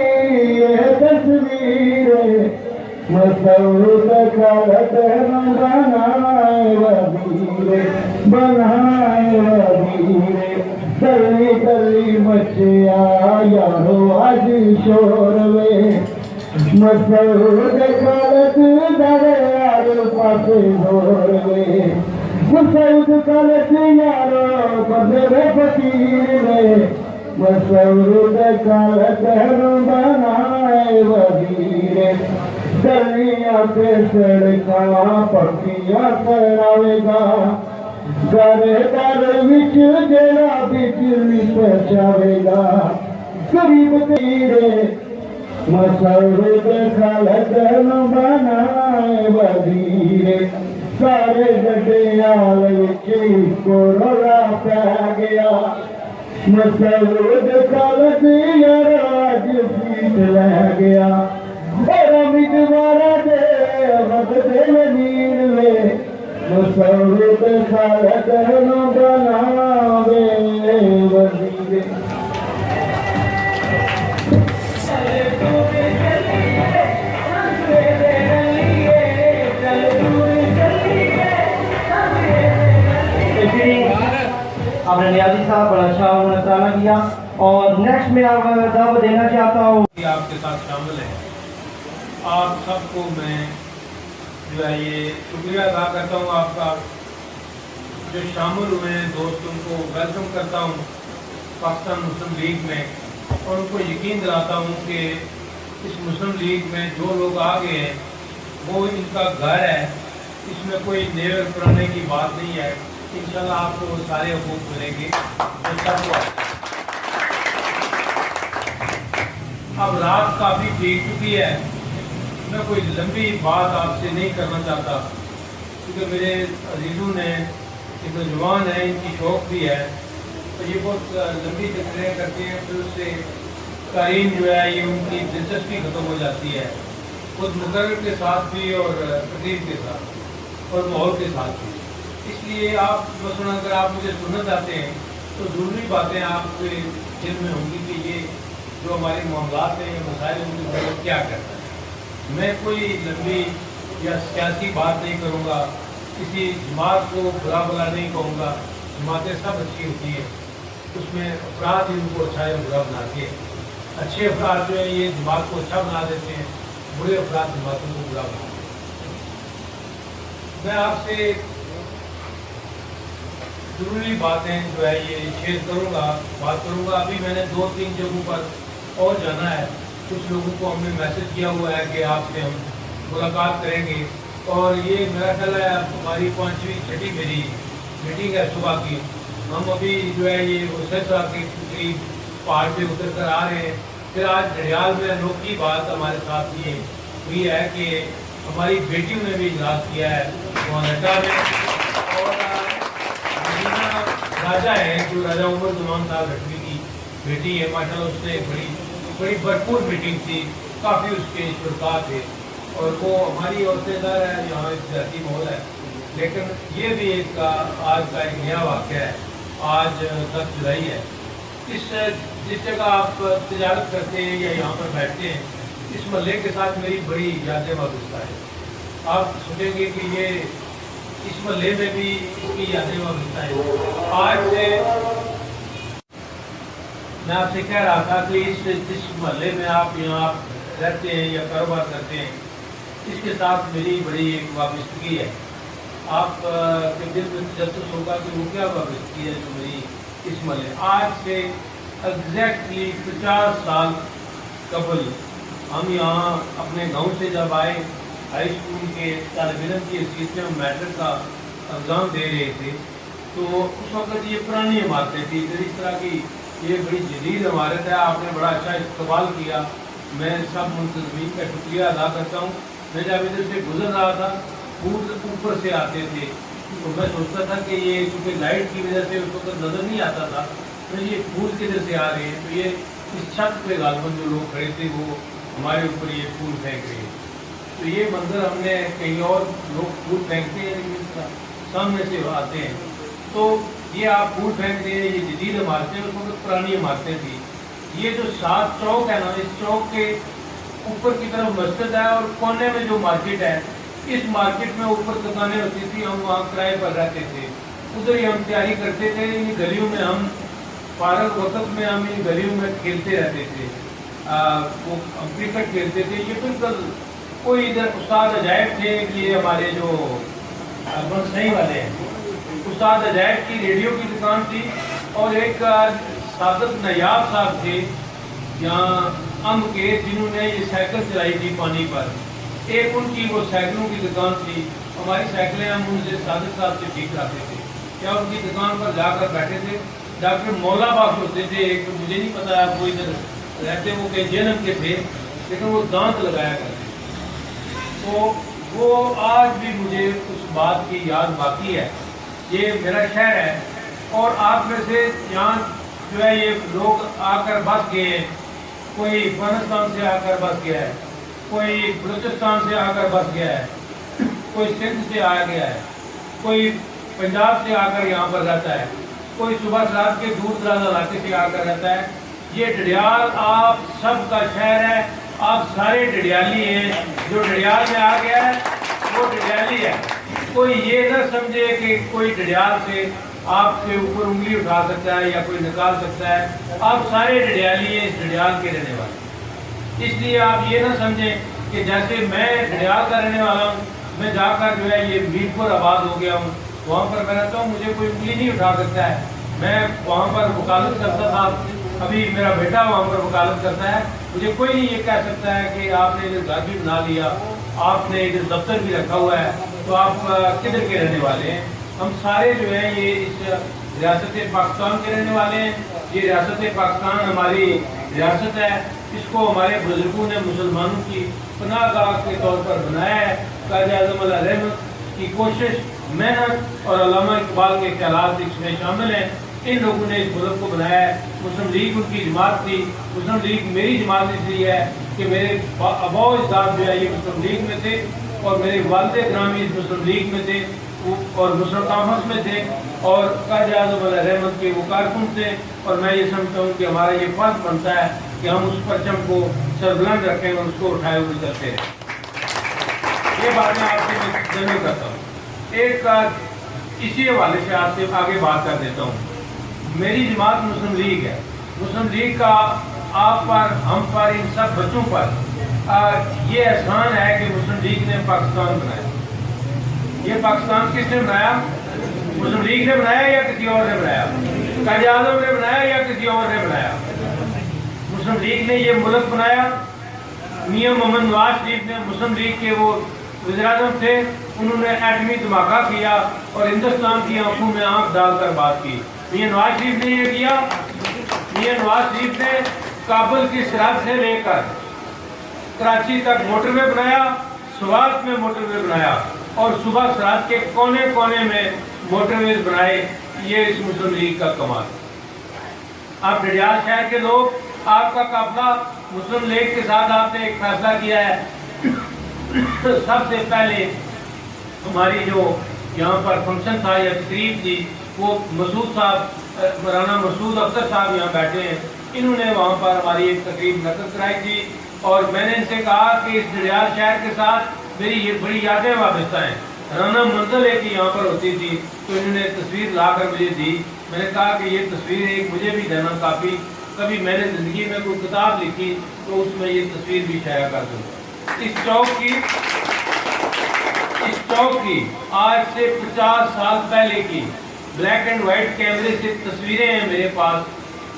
یہ تصویر مسعود خالد بنائے وزیر بنائے وزیر دلی دلی مچیا یارو آج شور میں مسعود خالد دریا پاس دور میں مسعود خالد یارو بندے فقیر میں مسعود خالد بنائے وزیر دنیا پہ سڑکاں پکیاں کراوے گا گھر در وچ جڑا بجلی پہنچاوے گا غریب تیرے مسعود خالد بنائے وزیر سارے گڈیال وچ کو رولا پہ گیا مسعود خالد یار آج سیٹ لے گیا اور امیدوارا دے وقت وزیر میں مسعود خالد بناوے وزیر آپ نے نیازی صاحب بڑا اچھا ترانہ کیا اور نیکسٹ میں آپ دعوت دینا چاہتا ہوں آپ کے ساتھ شامل ہیں آپ سب کو میں جو ہے یہ شکریہ ادا کرتا ہوں آپ کا جو شامل ہوئے ہیں دوستوں کو ویلکم کرتا ہوں پاکستان مسلم لیگ میں اور ان کو یقین دلاتا ہوں کہ اس مسلم لیگ میں جو لوگ آ گئے ہیں وہ ان کا گھر ہے، اس میں کوئی نیور پرانے کی بات نہیں ہے، انشاءاللہ آپ کو سارے حقوق ملیں گے۔ اب رات کافی بیت چکی ہے، میں کوئی لمبی بات آپ سے نہیں کرنا چاہتا کیونکہ میرے عزیزوں نے ایک نوجوان ہیں، ان کی شوق بھی ہے تو یہ بہت لمبی تقریریں کرتے ہیں، پھر اس سے قارئین جو ہے یہ ان کی دلچسپی ختم ہو جاتی ہے، خود مقرر کے ساتھ بھی اور تقریر کے ساتھ اور ماحول کے ساتھ بھی۔ اس لیے آپ مثلاً اگر آپ مجھے سننا چاہتے ہیں تو ضروری باتیں آپ کے دل میں ہوں گی کہ یہ جو ہمارے معاملات ہیں یا مسائل ہیں ان کو کیا کرتا ہے۔ میں کوئی لمبی یا سیاسی بات نہیں کروں گا، کسی جماعت کو برا بلا نہیں کہوں گا، جماعتیں سب اچھی ہوتی ہیں، اس میں افراد ہی ان کو اچھا یا برا بناتے ہیں، اچھے افراد جو ہیں یہ جماعت کو اچھا بنا دیتے ہیں، برے افراد جماعتوں کو برا بنا دیتے ہیں۔ میں آپ سے ضروری باتیں جو ہے یہ شیئر کروں گا، بات کروں گا۔ ابھی میں نے 2-3 جگہوں پر اور جانا ہے، کچھ لوگوں کو ہم نے میسج کیا ہوا ہے کہ آپ سے ہم ملاقات کریں گے، اور یہ میرا خیال ہے ہماری 5ویں-6ٹھی میری میٹنگ ہے صبح کی۔ ہم ابھی جو ہے یہ وسطا کے قریب پہاڑ پہ اتر کر آ رہے ہیں، پھر آج گھڑیال میں انوکھی بات ہمارے ساتھ یہ ہوئی ہے کہ ہماری بیٹیوں نے بھی اجلاس کیا ہے وہاں نڈا میں، اور راجہ ہے جو راجہ عمر زمان صاحب لکھوی کی بیٹی ہے، ماشاءاللہ اس نے بڑی بھرپور میٹنگ تھی، کافی اس کے شرکا تھے، اور وہ ہماری عورتیں دار ہے، یہاں ایک ذاتی ماحول ہے، لیکن یہ بھی ایک آج کا ایک نیا واقعہ ہے۔ آج 10 جولائی ہے، جس جگہ آپ تجارت کرتے ہیں یا یہاں پر بیٹھتے ہیں، اس محلے کے ساتھ میری بڑی یادیں وابستہ ہے۔ آپ سنیں گے کہ یہ اس محلے میں بھی اس کی یادیں وابستہ ہیں۔ آج سے میں آپ سے کہہ رہا تھا کہ جس محلے میں آپ یہاں رہتے ہیں یا کاروبار کرتے ہیں، اس کے ساتھ میری بڑی ایک وابستگی ہے۔ آپ کے دل میں تجسس ہوگا کہ وہ کیا وابستگی ہے جو میری اس محلے۔ آج سے ایگزیکٹلی 50 سال قبل ہم یہاں اپنے گاؤں سے جب آئے، ہائی اسکول کے طالب علم کی حیثیت سے ہم میٹرک کا ایگزام دے رہے تھے، تو اس وقت یہ پرانی عمارتیں تھیں، پھر اس طرح کی یہ بڑی جدید عمارت ہے۔ آپ نے بڑا اچھا استقبال کیا، میں سب منتظمین کا شکریہ ادا کرتا ہوں۔ میں جب ادھر سے گزر رہا تھا، پھول اوپر سے آتے تھے، تو میں سوچتا تھا کہ یہ کیونکہ لائٹ کی وجہ سے اس وقت نظر نہیں آتا تھا، تو یہ پھول کدھر سے آ رہے ہیں، تو یہ اس چھت پہ غالباً جو لوگ کھڑے تھے وہ ہمارے اوپر یہ پھول پھینک رہے ہیں۔ تو یہ منظر ہم نے کہیں اور لوگ پھول پھینکتے ہیں لیکن اس کا سامنے سے آتے ہیں، تو یہ آپ پھول پھینک رہے ہیں، یہ جدید عمارتیں، اس وقت پرانی عمارتیں تھیں۔ ये जो 7 चौक है ना, इस चौक के ऊपर की तरफ मस्जिद है और कोने में जो मार्केट है, इस मार्केट में ऊपर दुकानें होती थी, हम वहाँ किराए पर रहते थे, उधर ही हम तैयारी करते थे। इन गलियों में हम फारग वक्त में हम इन गलियों में खेलते रहते थे, वो हम क्रिकेट खेलते थे। ये बिल्कुल कोई इधर उस्ताद अजायब थे, ये हमारे जो सही वाले हैं, उस्ताद अजायब की रेडियो की दुकान थी, और एक सादत नयाब साहब थे यहाँ अम्ब के, जिन्होंने ये साइकिल चलाई थी पानी पर। एक उनकी वो साइकिलों की दुकान थी, हमारी साइकिलें हम उनसे सादत साहब से ठीक कराते थे, या उनकी दुकान पर जाकर बैठे थे। डॉक्टर मौला बाप होते थे एक, मुझे नहीं पता वो इधर रहते, वो के जन्म के थे, लेकिन वो दांत लगाया करते। तो वो आज भी मुझे उस बात की याद बाकी है। ये मेरा शहर है, और आप में से यहाँ जो है ये लोग आकर बस गए हैं, कोई अफगानिस्तान से आकर बस गया है, कोई बलूचिस्तान से आकर बस गया है, कोई सिंध से आ गया है, कोई पंजाब से आकर यहाँ पर रहता है, कोई सुबह रात के दूर दराज इलाके से आकर रहता है। ये डडियाल आप सब का शहर है, आप सारे डडियाली हैं। जो डडियाल में आ गया है वो डडियाली है। कोई ये न समझे कि कोई डडियाल से आपके ऊपर उंगली उठा सकता है या कोई निकाल सकता है। आप सारे डडियाली हैं, इस डडियाल के रहने वाले। इसलिए आप ये ना समझें कि जैसे मैं डडियाल का रहने वाला हूँ, मैं जाकर जो है ये मीरपुर आबाद हो गया हूँ, वहाँ पर मैं रहता हूँ, मुझे कोई उंगली नहीं उठा सकता है। मैं वहाँ पर वकालत करता था, अभी मेरा बेटा वहाँ पर वकालत करता है, मुझे कोई नहीं ये कह सकता है कि आपने इधर घर भी बना लिया, आपने इधर दफ्तर भी रखा हुआ है, तो आप किधर के रहने वाले हैं। हम सारे जो है ये इस रियासत पाकिस्तान के रहने वाले हैं। ये रियासत पाकिस्तान हमारी रियासत है, इसको हमारे बुजुर्गों ने मुसलमानों की पनाहगाह के तौर पर बनाया है। क़ाज़ी आज़म अल रहमत की कोशिश, मेहनत और अल्लामा इकबाल के ख्यालात इसमें शामिल हैं। इन लोगों ने इस मुल्क को बनाया है। मुस्लिम लीग उनकी जमात थी, मुस्लिम लीग मेरी जमात इसलिए है कि मेरे अबा अजदाद जो है ये मुस्लिम लीग में थे, और मेरे वालिद ग्रामी इस मुस्लिम लीग में थे और मुस्लिम कामस में थे, और क़ाज़ी आज़म अल रहमत के वो कारकुन थे। और मैं ये समझता हूँ कि हमारा ये फर्ज बनता है कि हम उस परचम को सरबुलंद रखें और उसको उठाए हुए चलते रहें। ये बात मैं आपसे जरूर करता हूँ। एक इसी हवाले से आपसे आगे बात कर देता हूँ। मेरी जमात मुस्लिम लीग है। मुस्लिम लीग का आप पर, हम पर, इन सब बच्चों पर ये एहसान है कि मुस्लिम लीग ने पाकिस्तान बनाया। ये पाकिस्तान किसने बनाया? मुस्लिम लीग ने बनाया या किसी और ने बनाया? क़ाज़ी आज़म ने बनाया या किसी और ने बनाया? मुस्लिम लीग ने ये मुल्क बनाया। मियां मोहम्मद नवाज शरीफ ने, मुस्लिम लीग के वो वज़ीर-ए-आज़म थे, उन्होंने एटमी धमाका किया और हिंदुस्तान की आंखों में आंख डालकर बात की। मियां नवाज शरीफ ने ये किया। मियां नवाज शरीफ ने काबुल की सरहद से लेकर कराची तक मोटरवे बनाया, स्वात में मोटरवे बनाया, और सुबह सरहद के कोने कोने में मोटरवे बनाए। ये इस मुस्लिम लीग का कमाल। आप डडियाल शहर के लोग, आपका काफिला मुस्लिम लीग के साथ आपने एक फैसला किया है। सबसे पहले हमारी जो यहाँ पर फंक्शन था या तकरीब थी, वो मसूद साहब, मौलाना मसूद अख्तर साहब यहाँ बैठे हैं, इन्होंने वहाँ पर हमारी एक तकरीब नक़द कराई थी। और मैंने इनसे कहा कि इस डडियाल शहर के साथ मेरी ये बड़ी यादें वाबस्ता हैं। राना मंजिल एक यहाँ पर होती थी, तो इन्होंने तस्वीर ला कर मुझे दी। मैंने कहा कि ये तस्वीर एक मुझे भी देना काफ़ी, कभी मैंने ज़िंदगी में कोई किताब लिखी तो उसमें ये तस्वीर भी शाया कर दूँ। इस चौक की आज से 50 साल पहले की ब्लैक एंड वाइट कैमरे से तस्वीरें हैं मेरे पास,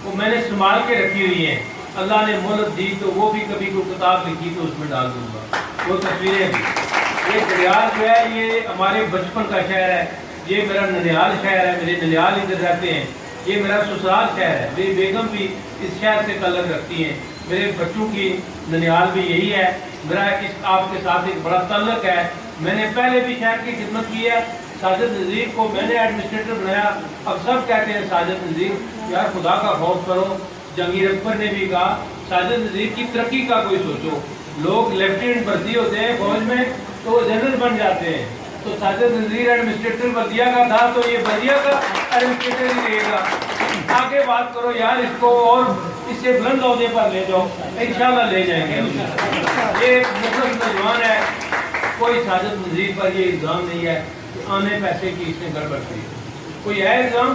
वो मैंने संभाल के रखी हुई हैं। अल्लाह ने मोहलत दी तो वो भी कभी कोई किताब लिखी तो उसमें डाल दूंगा वो तस्वीरें भी। ये डडियाल जो है ये हमारे बचपन का शहर है। ये मेरा ननिहाल शहर है, मेरे ननिहाल इधर रहते हैं। ये मेरा ससुराल शहर है, मेरी बेगम भी इस शहर से ताल्लुक़ रखती हैं, मेरे बच्चों की ननिहाल भी यही है। मेरा इस आपके साथ एक बड़ा ताल्लुक़ है। मैंने पहले भी शहर की खिदमत की है। साजिद नज़ीर को मैंने एडमिनिस्ट्रेटर बनाया। अब सब कहते हैं साजिद नज़ीर, यार खुदा का खौफ करो। जहांगीर अकबर ने भी कहा साजिद नज़ीर की तरक्की का कोई सोचो। लोग लेफ्टिनेंट भर्ती होते हैं फौज में तो वो जनरल बन जाते हैं, तो साजिद नज़ीर एडमिनिस्ट्रेटर बल्दिया का था तो ये बल्दिया का एडमिनिस्ट्रेटर ही रहेगा। आगे बात करो यार, इसको और इससे बुलंद ओहदे पर ले जाओ, इंशाल्लाह ले जाएंगे। ये मुखलिस नौजवान है, कोई साजिद नज़ीर पर ये इल्ज़ाम नहीं है कि आने पैसे की इसने गड़बड़ की, कोई है इल्ज़ाम?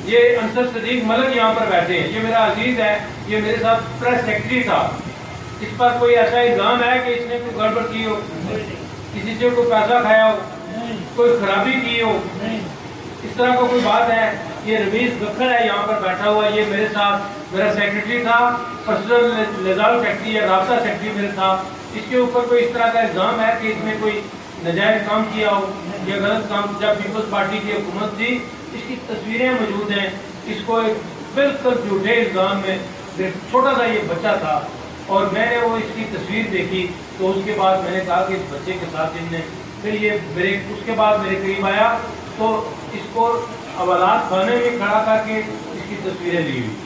ये अंसर सदीक मलिक यहाँ पर बैठे हैं, ये मेरा अजीज है, ये मेरे साथ प्रेस सेक्रेटरी था। इस पर कोई ऐसा इल्ज़ाम है कि इसने कोई गड़बड़ की हो, किसी से कोई पैसा खाया हो, कोई खराबी की हो, इस तरह का कोई बात है? ये रवीश गखर है यहाँ पर बैठा हुआ, ये मेरे साथ मेरा सेक्रेटरी था, पर्सनल लिजाल सेक्रेटरी या राब्ता सेक्रेटरी मेरे था। इसके ऊपर कोई इस तरह का इल्ज़ाम है कि इसने कोई नाजायज़ काम किया हो या गलत काम? जब पीपल्स पार्टी की हुकूमत थी, इसकी तस्वीरें मौजूद हैं। इसको एक बिल्कुल झूठे इल्ज़ाम में छोटा सा ये बच्चा था और मैंने वो इसकी तस्वीर देखी तो उसके बाद मैंने कहा कि इस बच्चे के साथ इनने फिर ये उसके बाद मेरे करीब आया तो इसको अवालात खाने में खड़ा करके इसकी तस्वीरें ली हुई।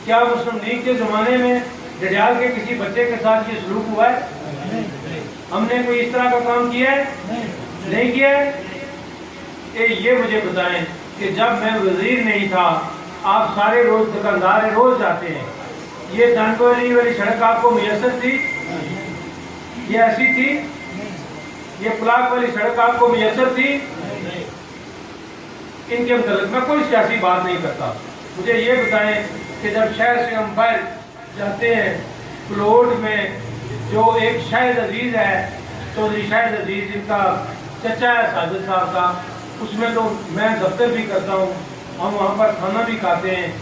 क्या मुस्लिम लीग के ज़माने में जड़ियाल के किसी बच्चे के साथ ये सलूक हुआ है? हमने कोई इस तरह का काम किया है? नहीं किया है। ये मुझे बताएं कि जब मैं वजीर नहीं था, आप सारे रोज दुकानदार रोज जाते हैं, ये दानकोली वाली सड़क आपको मुयसर थी? ये ऐसी थी? ये प्लाक वाली सड़क आपको मुयसर थी? इनके मतलब मैं कोई सियासी बात नहीं करता। मुझे ये बताएं कि जब शहर से हम बाहर जाते हैं, प्लॉट में जो एक शाहिद अजीज है, चौधरी शाहिद अजीज, जिनका चचा है साजिद साहब का, उसमें तो मैं दफ्तर भी करता हूँ, हम वहाँ पर खाना भी खाते हैं,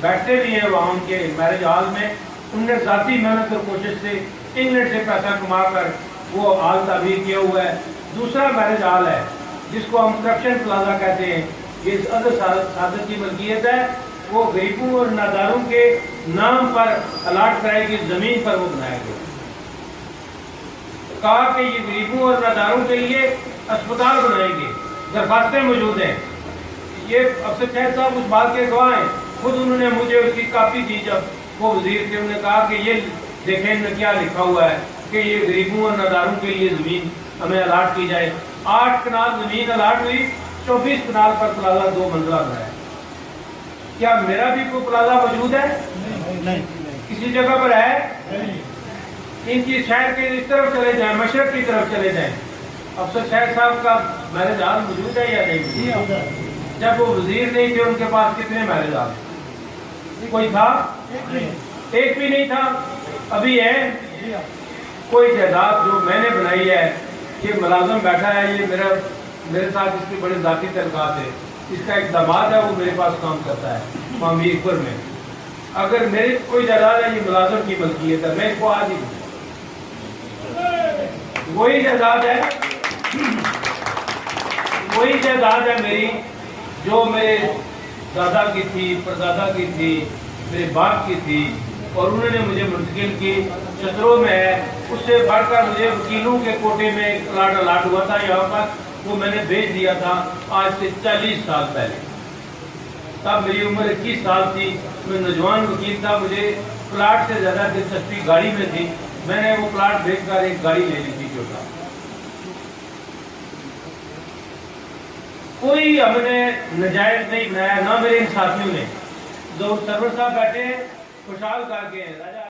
बैठते भी हैं वहाँ उनके मैरिज हॉल में। उनने ज़ाती मेहनत और कोशिश से इंग्लैंड से पैसा कमा कर वो हॉल ताबीर किया हुआ है। दूसरा मैरिज हॉल है जिसको हम करप्शन प्लाजा कहते हैं, ये अदर सादत की मलकियत है, वो गरीबों और नादारों के नाम पर अलाट कराएगी जमीन पर वो बनाया गया। कहा कि ये गरीबों और नादारों के लिए अस्पताल बनाएंगे, दरखास्तें मौजूद हैं। ये अफसर खैर साहब उस बात के गवाह हैं, खुद उन्होंने मुझे उसकी कापी दी जब वो वजीर थे। उन्होंने कहा कि ये देखें इनमें क्या लिखा हुआ है कि ये गरीबों और नादारों के लिए जमीन हमें अलाट की जाए। 8 कनाल जमीन अलाट हुई, 24 कनाल पर प्लाजा 2 मंजिला बनाया। क्या मेरा भी कोई प्लाजा मौजूद है? नहीं। किसी जगह पर है? इनकी शहर के इस तरफ चले जाएं, मशरक की तरफ चले जाएं, अफसर शहर साहब का मैरिज हॉल मौजूद है या नहीं? जब वो वजीर नहीं थे उनके पास कितने मैरिज हॉल? कोई था? एक भी नहीं था। अभी है कोई जायदाद जो मैंने बनाई है, ये मुलाजम बैठा है, ये मेरे साथ इसकी बड़ी जाती तल्कात है। इसका एक दामाद है, वो मेरे पास काम करता है वहाँ मीरपुर में। अगर मेरी कोई जायदाद है, ये मुलाजम की मलकियत है, मैं इसको आज ही वही जायदाद है, वही जायदाद है मेरी जो मेरे दादा की थी, परदादा की थी, मेरे बाप की थी और उन्होंने मुझे मुंतकिल की। चतरों में है, उससे बढ़कर मुझे वकीलों के कोटे में प्लाट अलाट हुआ था यहाँ पर, वो मैंने बेच दिया था आज से 40 साल पहले। तब मेरी उम्र 21 साल थी, मैं नौजवान वकील था, मुझे प्लाट से ज़्यादा दिलचस्पी गाड़ी में थी। मैंने वो प्लाट बेचकर एक गाड़ी ले ली थी छोटा। कोई हमने नजायज नहीं बनाया, ना मेरे इन साथियों ने। जो सरवर साहब बैठे खुशहाल करके राजा